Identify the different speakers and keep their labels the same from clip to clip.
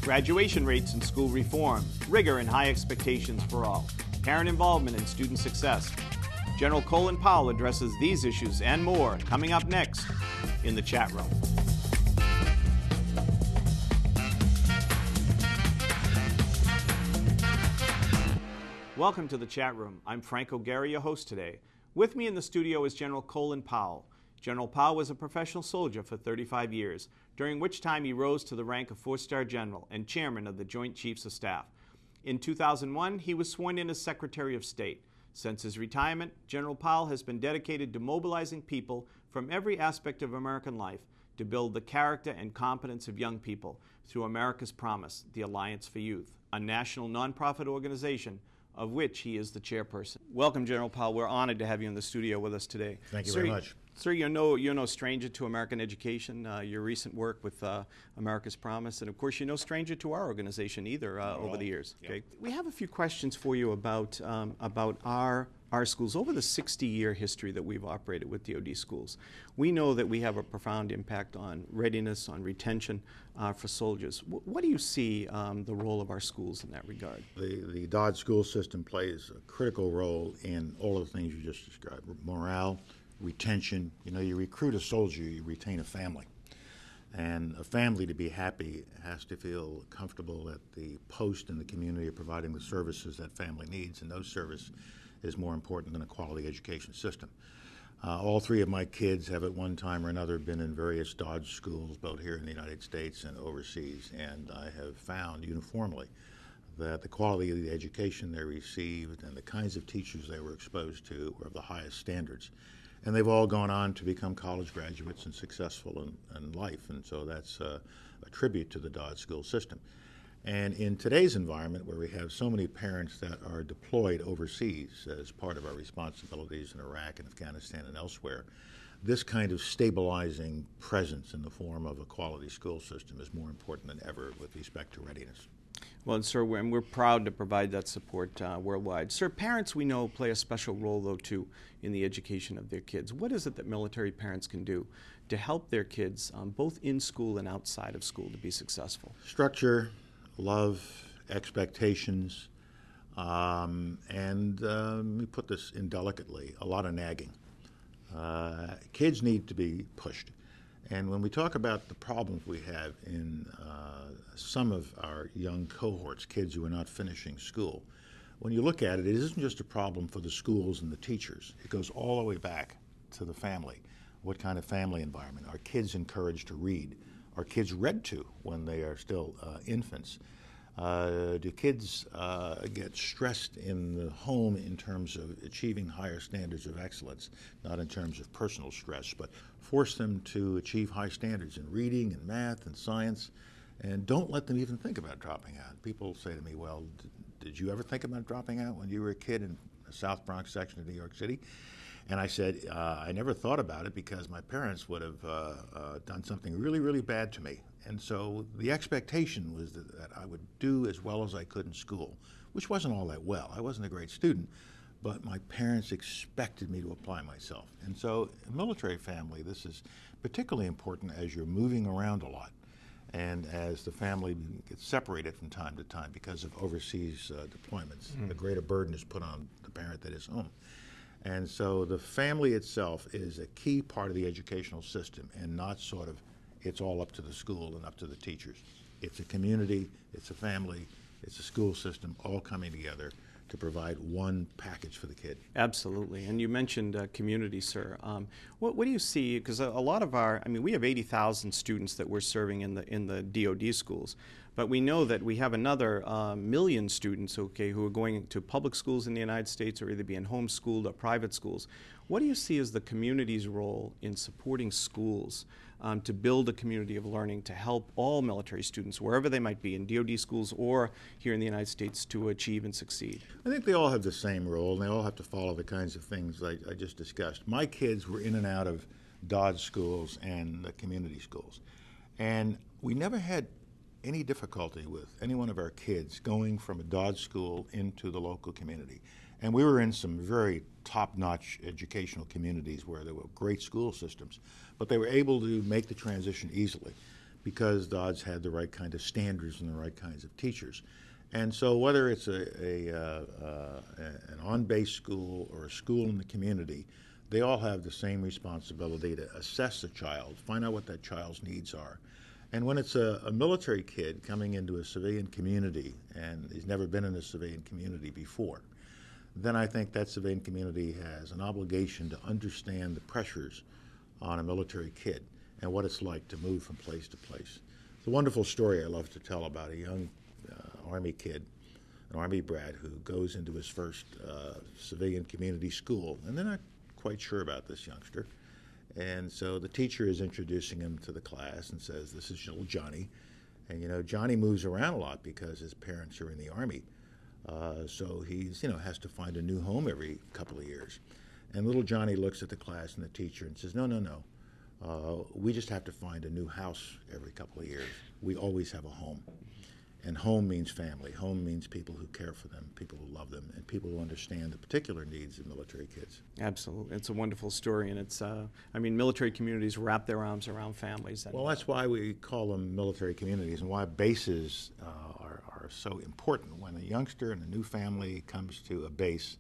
Speaker 1: Graduation rates and school reform, rigor and high expectations for all, parent involvement and student success. General Colin Powell addresses these issues and more coming up next in the chat room. Welcome to the chat room. I'm Frank O'Gara, your host today. With me in the studio is General Colin Powell. General Powell was a professional soldier for 35 years, during which time he rose to the rank of 4-star general and chairman of the Joint Chiefs of Staff. In 2001, he was sworn in as Secretary of State. Since his retirement, General Powell has been dedicated to mobilizing people from every aspect of American life to build the character and competence of young people through America's Promise, the Alliance for Youth, a national nonprofit organization of which he is the chairperson. Welcome, General Powell. We're honored to have you in the studio with us today.
Speaker 2: Thank you very much.
Speaker 1: Sir, you're no stranger to American education, your recent work with America's Promise, and of course you're no stranger to our organization either over the years.
Speaker 2: Yeah.
Speaker 1: Okay? We have a few questions for you about our schools. Over the 60-year history that we've operated with DoD schools, we know that we have a profound impact on readiness, on retention for soldiers. What do you see the role of our schools in that regard?
Speaker 2: The DoD school system plays a critical role in all of the things you just described. Morale, retention. You know, you recruit a soldier, you retain a family. And a family, to be happy, has to feel comfortable at the post in the community of providing the services that family needs, and those services is more important than a quality education system. All three of my kids have at one time or another been in various DoD schools, both here in the United States and overseas, and I have found uniformly that the quality of the education they received and the kinds of teachers they were exposed to were of the highest standards. And they've all gone on to become college graduates and successful in life, and so that's a tribute to the DoD school system. And in today's environment, where we have so many parents that are deployed overseas as part of our responsibilities in Iraq and Afghanistan and elsewhere, this kind of stabilizing presence in the form of a quality school system is more important than ever with respect to readiness.
Speaker 1: Well, and sir, we're proud to provide that support worldwide. Sir, parents we know play a special role, though, too, in the education of their kids. What is it that military parents can do to help their kids, both in school and outside of school, to be successful?
Speaker 2: Structure, love, expectations, and let me put this indelicately, a lot of nagging. Kids need to be pushed. And when we talk about the problems we have in some of our young cohorts, kids who are not finishing school, when you look at it, it isn't just a problem for the schools and the teachers. It goes all the way back to the family. What kind of family environment? Are kids encouraged to read? Are kids read to when they are still infants? Do kids get stressed in the home in terms of achieving higher standards of excellence, not in terms of personal stress, but force them to achieve high standards in reading and math and science, and don't let them even think about dropping out? People say to me, well, did you ever think about dropping out when you were a kid in the South Bronx section of New York City? And I said, I never thought about it because my parents would have done something really, really bad to me. And so the expectation was that I would do as well as I could in school, which wasn't all that well. I wasn't a great student, but my parents expected me to apply myself. And so in a military family, this is particularly important as you're moving around a lot and as the family gets separated from time to time because of overseas deployments. The greater burden is put on the parent that is home. And so the family itself is a key part of the educational system, and not sort of it's all up to the school and up to the teachers. It's a community, it's a family, it's a school system all coming together to provide one package for the kid.
Speaker 1: Absolutely. And you mentioned community, sir. What do you see? Because a lot of we have 80,000 students that we're serving in the DoD schools, but we know that we have another million students, who are going to public schools in the United States or either being homeschooled or private schools. What do you see as the community's role in supporting schools to build a community of learning to help all military students, wherever they might be, in DoD schools or here in the United States, to achieve and succeed?
Speaker 2: I think they all have the same role, and they all have to follow the kinds of things I just discussed. My kids were in and out of DoD schools and the community schools, and we never had any difficulty with any one of our kids going from a DoD school into the local community. And we were in some very top-notch educational communities where there were great school systems, but they were able to make the transition easily because Dodds had the right kind of standards and the right kinds of teachers. And so whether it's an on-base school or a school in the community, they all have the same responsibility to assess the child, find out what that child's needs are. And when it's a military kid coming into a civilian community and he's never been in a civilian community before, then I think that civilian community has an obligation to understand the pressures on a military kid and what it's like to move from place to place. It's a wonderful story I love to tell about a young Army kid, an Army brat, who goes into his first civilian community school, and they're not quite sure about this youngster. And so the teacher is introducing him to the class and says, "This is little Johnny." And, you know, Johnny moves around a lot because his parents are in the Army. So he's, has to find a new home every couple of years. And little Johnny looks at the class and the teacher and says, no. We just have to find a new house every couple of years. We always have a home. And home means family. Home means people who care for them, people who love them, and people who understand the particular needs of military kids.
Speaker 1: Absolutely. It's a wonderful story, and it's, military communities wrap their arms around families.
Speaker 2: Well, that's why we call them military communities and why bases are so important. When a youngster and a new family comes to a base,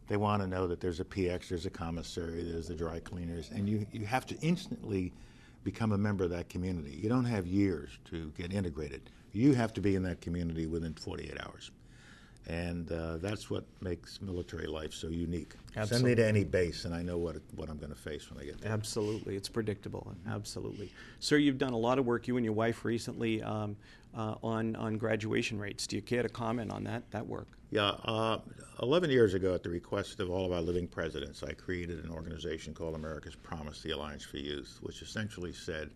Speaker 2: they want to know that there's a PX, there's a commissary, there's the dry cleaners, and you have to instantly become a member of that community. You don't have years to get integrated. You have to be in that community within 48 hours. And that's what makes military life so unique.
Speaker 1: Absolutely.
Speaker 2: Send me to any base, and I know what I'm going to face when I get there.
Speaker 1: Absolutely. It's predictable. Absolutely. Sir, you've done a lot of work, you and your wife, recently on graduation rates. Do you care to comment on that work?
Speaker 2: Yeah. 11 years ago, at the request of all of our living presidents, I created an organization called America's Promise, the Alliance for Youth, which essentially said,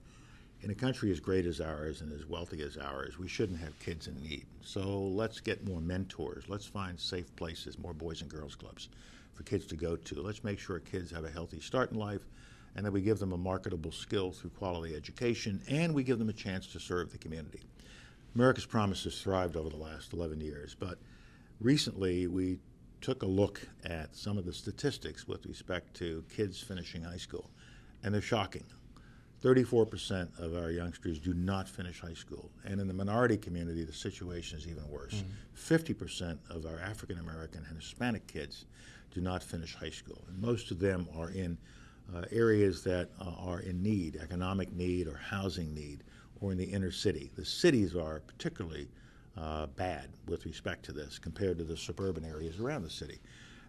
Speaker 2: in a country as great as ours and as wealthy as ours, we shouldn't have kids in need. So let's get more mentors. Let's find safe places, more boys and girls clubs for kids to go to. Let's make sure kids have a healthy start in life, and that we give them a marketable skill through quality education, and we give them a chance to serve the community. America's Promise has thrived over the last 11 years, but recently we took a look at some of the statistics with respect to kids finishing high school, and they're shocking. 34% of our youngsters do not finish high school. And in the minority community, the situation is even worse. 50% of our African American and Hispanic kids do not finish high school. And most of them are in areas that are in need, economic need or housing need, or in the inner city. The cities are particularly bad with respect to this compared to the suburban areas around the city.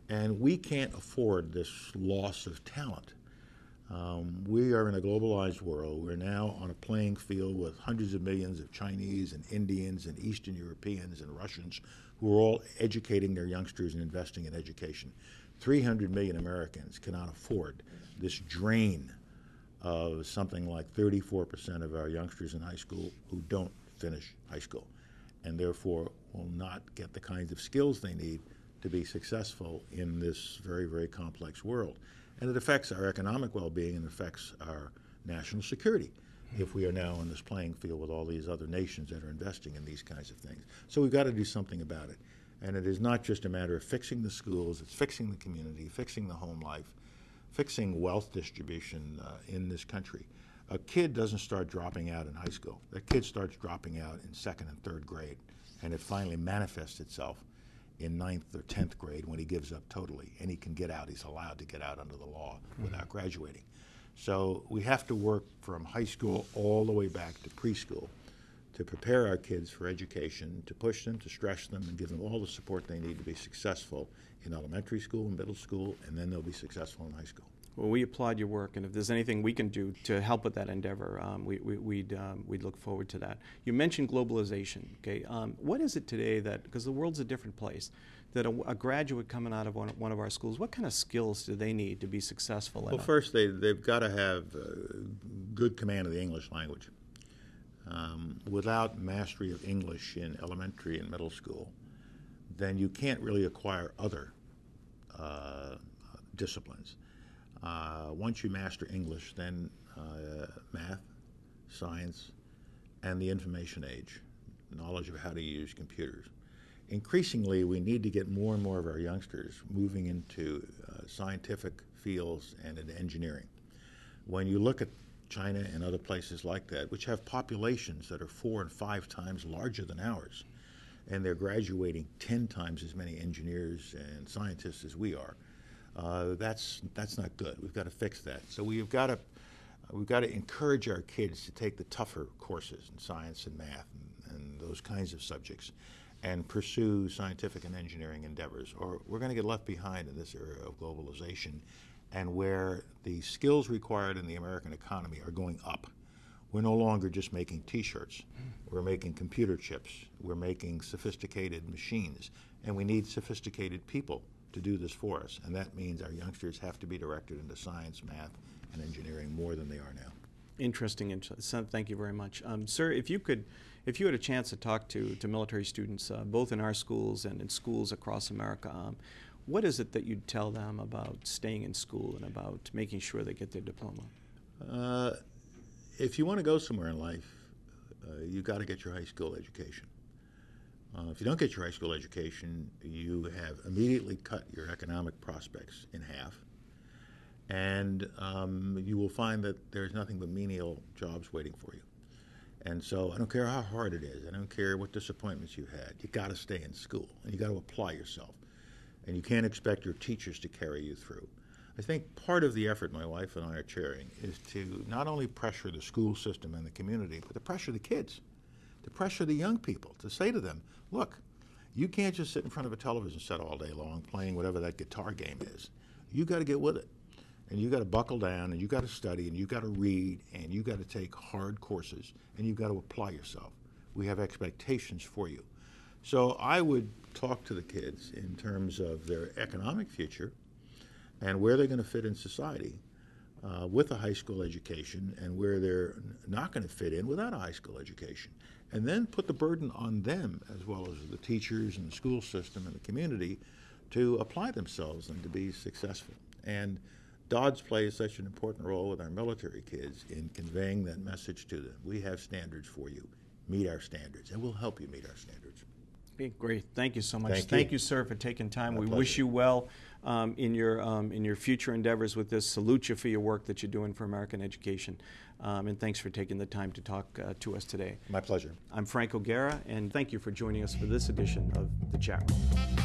Speaker 2: And we can't afford this loss of talent. We are in a globalized world. We're now on a playing field with hundreds of millions of Chinese and Indians and Eastern Europeans and Russians who are all educating their youngsters and investing in education. 300 million Americans cannot afford this drain of something like 34% of our youngsters in high school who don't finish high school, and therefore will not get the kinds of skills they need to be successful in this very, very complex world. And it affects our economic well-being and affects our national security if we are now on this playing field with all these other nations that are investing in these kinds of things. So we've got to do something about it. And it is not just a matter of fixing the schools, it's fixing the community, fixing the home life, fixing wealth distribution in this country. A kid doesn't start dropping out in high school. That kid starts dropping out in second and third grade, and it finally manifests itself in 9th or 10th grade when he gives up totally, and he can get out. He's allowed to get out under the law without graduating. So we have to work from high school all the way back to preschool to prepare our kids for education, to push them, to stretch them, and give them all the support they need to be successful in elementary school and middle school, and then they'll be successful in high school.
Speaker 1: Well, we applaud your work, and if there's anything we can do to help with that endeavor, we'd look forward to that. You mentioned globalization. Okay, what is it today that, because the world's a different place, that a graduate coming out of one of our schools, what kind of skills do they need to be successful?
Speaker 2: Well, first they've got to have good command of the English language. Without mastery of English in elementary and middle school, then you can't really acquire other disciplines. Once you master English, then math, science, and the information age, knowledge of how to use computers. Increasingly, we need to get more and more of our youngsters moving into scientific fields and into engineering. When you look at China and other places like that, which have populations that are 4 and 5 times larger than ours, and they're graduating 10 times as many engineers and scientists as we are. That's not good. We've got to fix that. So we've got to encourage our kids to take the tougher courses in science and math and those kinds of subjects, and pursue scientific and engineering endeavors, or we're going to get left behind in this era of globalization, and where the skills required in the American economy are going up. We're no longer just making T-shirts. We're making computer chips. We're making sophisticated machines, and we need sophisticated people to do this for us, and that means our youngsters have to be directed into science, math, and engineering more than they are now.
Speaker 1: Interesting. Thank you very much. Sir, if you had a chance to talk to military students, both in our schools and in schools across America, what is it that you'd tell them about staying in school and about making sure they get their diploma?
Speaker 2: If you want to go somewhere in life, you've got to get your high school education. If you don't get your high school education, you have immediately cut your economic prospects in half, and you will find that there's nothing but menial jobs waiting for you. And so I don't care how hard it is, I don't care what disappointments you had, you got to stay in school, and you got to apply yourself. And you can't expect your teachers to carry you through. I think part of the effort my wife and I are chairing is to not only pressure the school system and the community, but to pressure the kids, to pressure the young people, to say to them, look, you can't just sit in front of a television set all day long playing whatever that guitar game is. You got to get with it. And you got to buckle down, and you got to study, and you got to read, and you got to take hard courses, and you got to apply yourself. We have expectations for you. So I would talk to the kids in terms of their economic future and where they're going to fit in society with a high school education, and where they're not going to fit in without a high school education. And then put the burden on them, as well as the teachers and the school system and the community, to apply themselves and to be successful. And DODS plays such an important role with our military kids in conveying that message to them. We have standards for you. Meet our standards, and we'll help you meet our standards.
Speaker 1: Okay, great. Thank you so much.
Speaker 2: Thank
Speaker 1: you, sir, for taking time.
Speaker 2: My
Speaker 1: We
Speaker 2: pleasure.
Speaker 1: wish you well in your future endeavors with this. Salute you for your work that you're doing for American education. And thanks for taking the time to talk to us today.
Speaker 2: My pleasure.
Speaker 1: I'm Frank O'Gara, and thank you for joining us for this edition of The Chat Room.